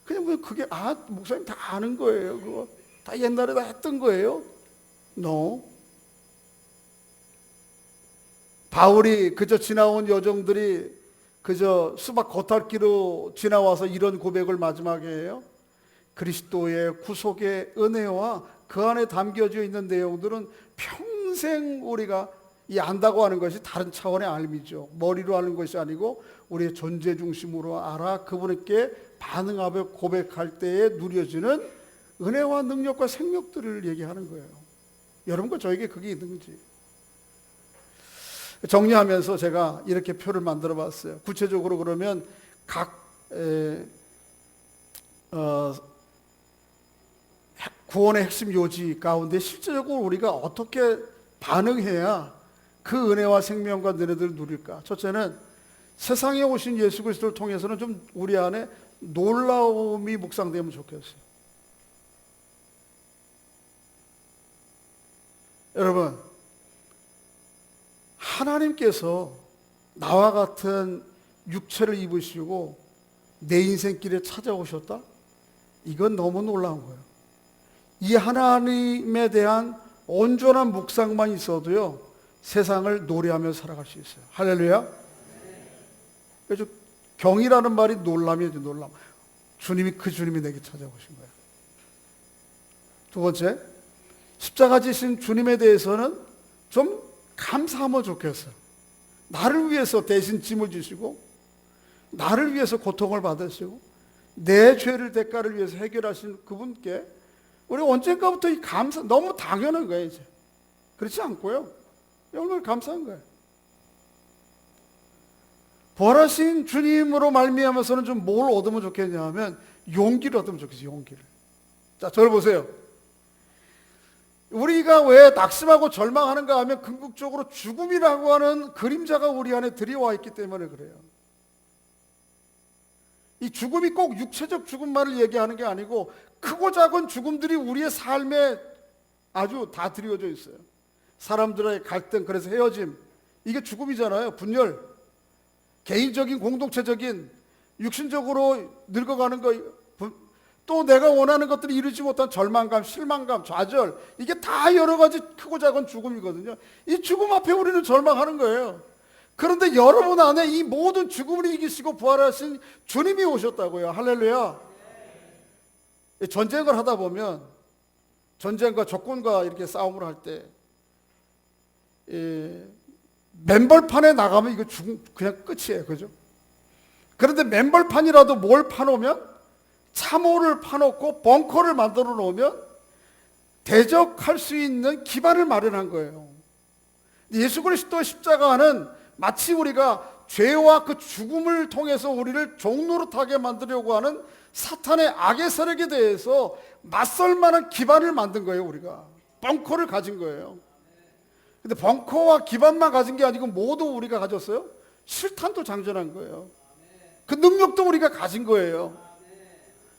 그냥 뭐 그게 목사님 다 아는 거예요. 그거 다 옛날에 다 했던 거예요. No. 바울이 그저 지나온 여정들이 그저 수박 겉핥기로 지나와서 이런 고백을 마지막에 해요. 그리스도의 구속의 은혜와 그 안에 담겨져 있는 내용들은 평생 우리가 이 안다고 하는 것이 다른 차원의 알미죠. 머리로 아는 것이 아니고 우리의 존재 중심으로 알아 그분께 반응하며 고백할 때에 누려지는 은혜와 능력과 생명들을 얘기하는 거예요. 여러분과 저에게 그게 있는지. 정리하면서 제가 이렇게 표를 만들어 봤어요. 구체적으로 그러면 각 구원의 핵심 요지 가운데 실제적으로 우리가 어떻게 반응해야 그 은혜와 생명과 너네들을 누릴까? 첫째는 세상에 오신 예수 그리스도를 통해서는 좀 우리 안에 놀라움이 묵상되면 좋겠어요. 여러분, 하나님께서 나와 같은 육체를 입으시고 내 인생길에 찾아오셨다? 이건 너무 놀라운 거예요. 이 하나님에 대한 온전한 묵상만 있어도요, 세상을 노래하며 살아갈 수 있어요. 할렐루야. 그래서 경이라는 말이 놀람이죠. 놀람. 주님이 내게 찾아오신 거예요. 두 번째, 십자가 지신 주님에 대해서는 좀 감사하면 좋겠어요. 나를 위해서 대신 짐을 지시고 나를 위해서 고통을 받으시고 내 죄를 대가를 위해서 해결하신 그분께 우리 언젠가부터 이 감사, 너무 당연한 거예요. 이제 그렇지 않고요, 얼마나 감사한 거예요. 부활하신 주님으로 말미암아서는 좀 뭘 얻으면 좋겠냐 하면 용기를 얻으면 좋겠어요. 용기를. 자, 저를 보세요. 우리가 왜 낙심하고 절망하는가 하면 궁극적으로 죽음이라고 하는 그림자가 우리 안에 들여와 있기 때문에 그래요. 이 죽음이 꼭 육체적 죽음만을 얘기하는 게 아니고 크고 작은 죽음들이 우리의 삶에 아주 다 드리워져 있어요. 사람들의 갈등, 그래서 헤어짐, 이게 죽음이잖아요. 분열, 개인적인 공동체적인 육신적으로 늙어가는 거, 또 내가 원하는 것들이 이루지 못한 절망감, 실망감, 좌절, 이게 다 여러 가지 크고 작은 죽음이거든요. 이 죽음 앞에 우리는 절망하는 거예요. 그런데 여러분 안에 이 모든 죽음을 이기시고 부활하신 주님이 오셨다고요. 할렐루야. 전쟁을 하다 보면, 전쟁과 적군과 이렇게 싸움을 할 때 맨발판에 나가면 이거 죽음 그냥 끝이에요. 그죠? 그런데 맨발판이라도 뭘 파놓으면, 참호를 파놓고 벙커를 만들어 놓으면 대적할 수 있는 기반을 마련한 거예요. 예수 그리스도의 십자가는 마치 우리가 죄와 그 죽음을 통해서 우리를 종노릇하게 만들려고 하는 사탄의 악의 세력에 대해서 맞설 만한 기반을 만든 거예요. 우리가 벙커를 가진 거예요. 근데 벙커와 기반만 가진 게 아니고 모두 우리가 가졌어요. 실탄도 장전한 거예요. 그 능력도 우리가 가진 거예요.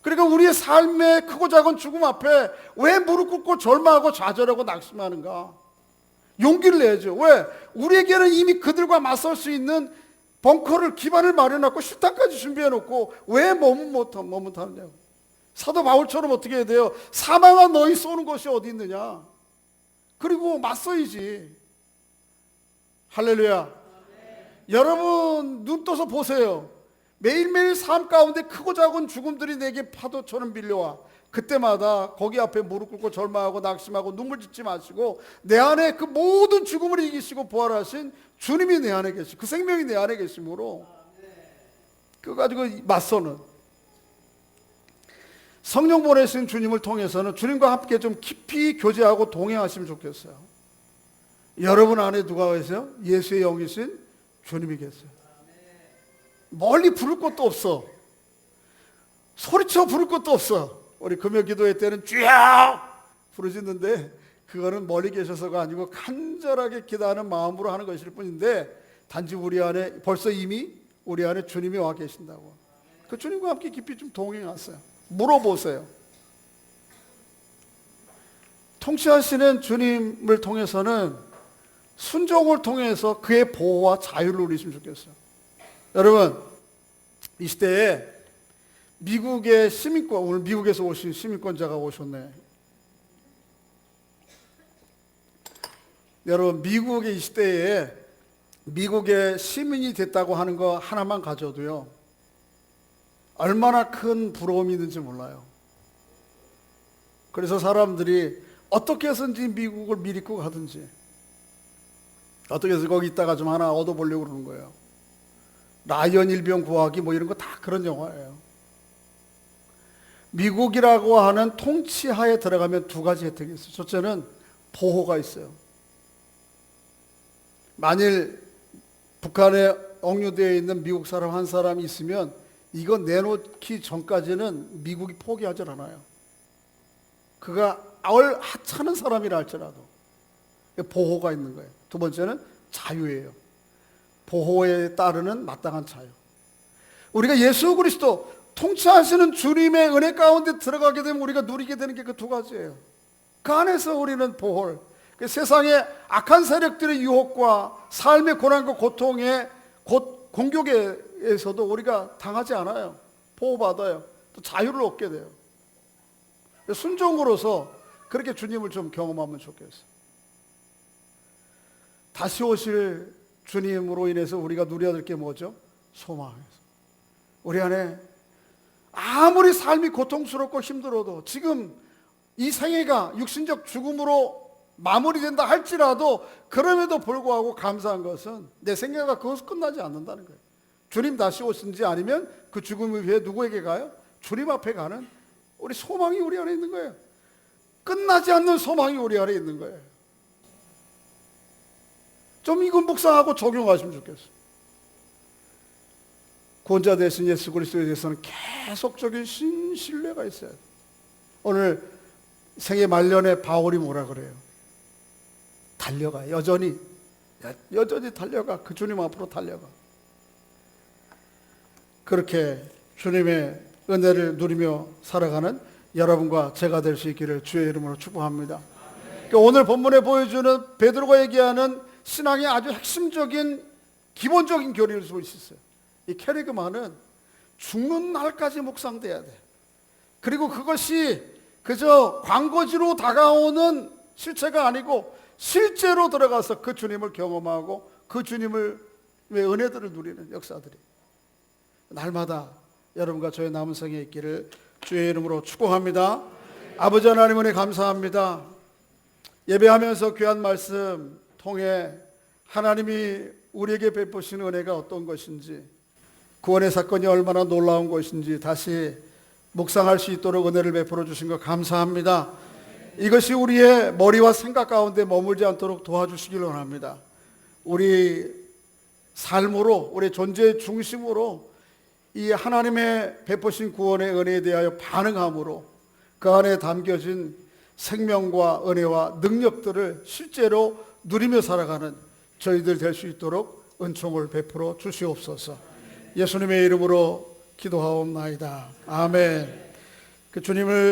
그러니까 우리의 삶의 크고 작은 죽음 앞에 왜 무릎 꿇고 절망하고 좌절하고 낙심하는가? 용기를 내야죠. 왜? 우리에게는 이미 그들과 맞설 수 있는 벙커를, 기반을 마련하고 실탄까지 준비해놓고 왜 머뭇하느냐고. 사도 바울처럼 어떻게 해야 돼요? 사망한 너희 쏘는 것이 어디 있느냐? 그리고 맞서야지. 할렐루야. 여러분 눈 떠서 보세요. 매일매일 삶 가운데 크고 작은 죽음들이 내게 파도처럼 밀려와. 그때마다 거기 앞에 무릎 꿇고 절망하고 낙심하고 눈물 짓지 마시고, 내 안에 그 모든 죽음을 이기시고 부활하신 주님이 내 안에 계시, 그 생명이 내 안에 계심으로 그거 가지고 맞서는, 성령 보내신 주님을 통해서는 주님과 함께 좀 깊이 교제하고 동행하시면 좋겠어요. 여러분 안에 누가 계세요? 예수의 영이신 주님이 계세요. 멀리 부를 것도 없어. 소리쳐 부를 것도 없어. 우리 금요 기도회 때는 주여 부르짖는데 그거는 멀리 계셔서가 아니고 간절하게 기도하는 마음으로 하는 것일 뿐인데, 단지 우리 안에 벌써 이미 우리 안에 주님이 와 계신다고. 그 주님과 함께 깊이 좀 동행하세요. 물어보세요. 통치하시는 주님을 통해서는 순종을 통해서 그의 보호와 자유를 누리시면 좋겠어요. 여러분, 이 시대에 미국의 시민권, 오늘 미국에서 오신 시민권자가 오셨네. 여러분, 미국의 이 시대에 미국의 시민이 됐다고 하는 거 하나만 가져도요, 얼마나 큰 부러움이 있는지 몰라요. 그래서 사람들이 어떻게 해서든지 미국을 밀고 가든지, 어떻게 해서 거기 있다가 좀 하나 얻어보려고 그러는 거예요. 라이언 일병 구하기 뭐 이런 거 다 그런 영화예요. 미국이라고 하는 통치하에 들어가면 두 가지 혜택이 있어요. 첫째는 보호가 있어요. 만일 북한에 억류되어 있는 미국 사람 한 사람이 있으면 이거 내놓기 전까지는 미국이 포기하지 않아요. 그가 하찮은 사람이라 할지라도 보호가 있는 거예요. 두 번째는 자유예요. 보호에 따르는 마땅한 자유. 우리가 예수 그리스도 통치하시는 주님의 은혜 가운데 들어가게 되면 우리가 누리게 되는 게 그 두 가지예요. 그 안에서 우리는 보호를, 그 세상의 악한 세력들의 유혹과 삶의 고난과 고통의 공격에서도 우리가 당하지 않아요. 보호받아요. 또 자유를 얻게 돼요. 순종으로서 그렇게 주님을 좀 경험하면 좋겠어요. 다시 오실 주님으로 인해서 우리가 누려야 될 게 뭐죠? 소망이에요. 우리 안에 아무리 삶이 고통스럽고 힘들어도, 지금 이 생애가 육신적 죽음으로 마무리된다 할지라도, 그럼에도 불구하고 감사한 것은 내 생애가 그것으로 끝나지 않는다는 거예요. 주님 다시 오신지 아니면 그 죽음을 위해 누구에게 가요? 주님 앞에 가는 우리 소망이 우리 안에 있는 거예요. 끝나지 않는 소망이 우리 안에 있는 거예요. 좀 이건 묵상하고 적용하시면 좋겠어요. 구원자 되신 예수 그리스도에 대해서는 계속적인 신뢰가 있어야 돼요. 오늘 생애 말년에 바울이 뭐라 그래요? 달려가. 여전히 달려가. 그 주님 앞으로 달려가. 그렇게 주님의 은혜를 누리며 살아가는 여러분과 제가 될 수 있기를 주의 이름으로 축복합니다. 그러니까 오늘 본문에 보여주는 베드로가 얘기하는 신앙의 아주 핵심적인 기본적인 교리를 볼 수 있어요. 이 캐리그마는 죽는 날까지 묵상돼야 돼. 그리고 그것이 그저 광고지로 다가오는 실체가 아니고 실제로 들어가서 그 주님을 경험하고 그 주님의 은혜들을 누리는 역사들이 날마다 여러분과 저의 남은 생에 있기를 주의 이름으로 축복합니다. 아버지 하나님 은혜 감사합니다. 예배하면서 귀한 말씀 통해 하나님이 우리에게 베푸신 은혜가 어떤 것인지, 구원의 사건이 얼마나 놀라운 것인지 다시 묵상할 수 있도록 은혜를 베풀어 주신 것 감사합니다. 이것이 우리의 머리와 생각 가운데 머물지 않도록 도와주시길 원합니다. 우리 삶으로, 우리 존재의 중심으로 이 하나님의 베푸신 구원의 은혜에 대하여 반응함으로 그 안에 담겨진 생명과 은혜와 능력들을 실제로 누리며 살아가는 저희들 될 수 있도록 은총을 베풀어 주시옵소서. 예수님의 이름으로 기도하옵나이다. 아멘. 그 주님을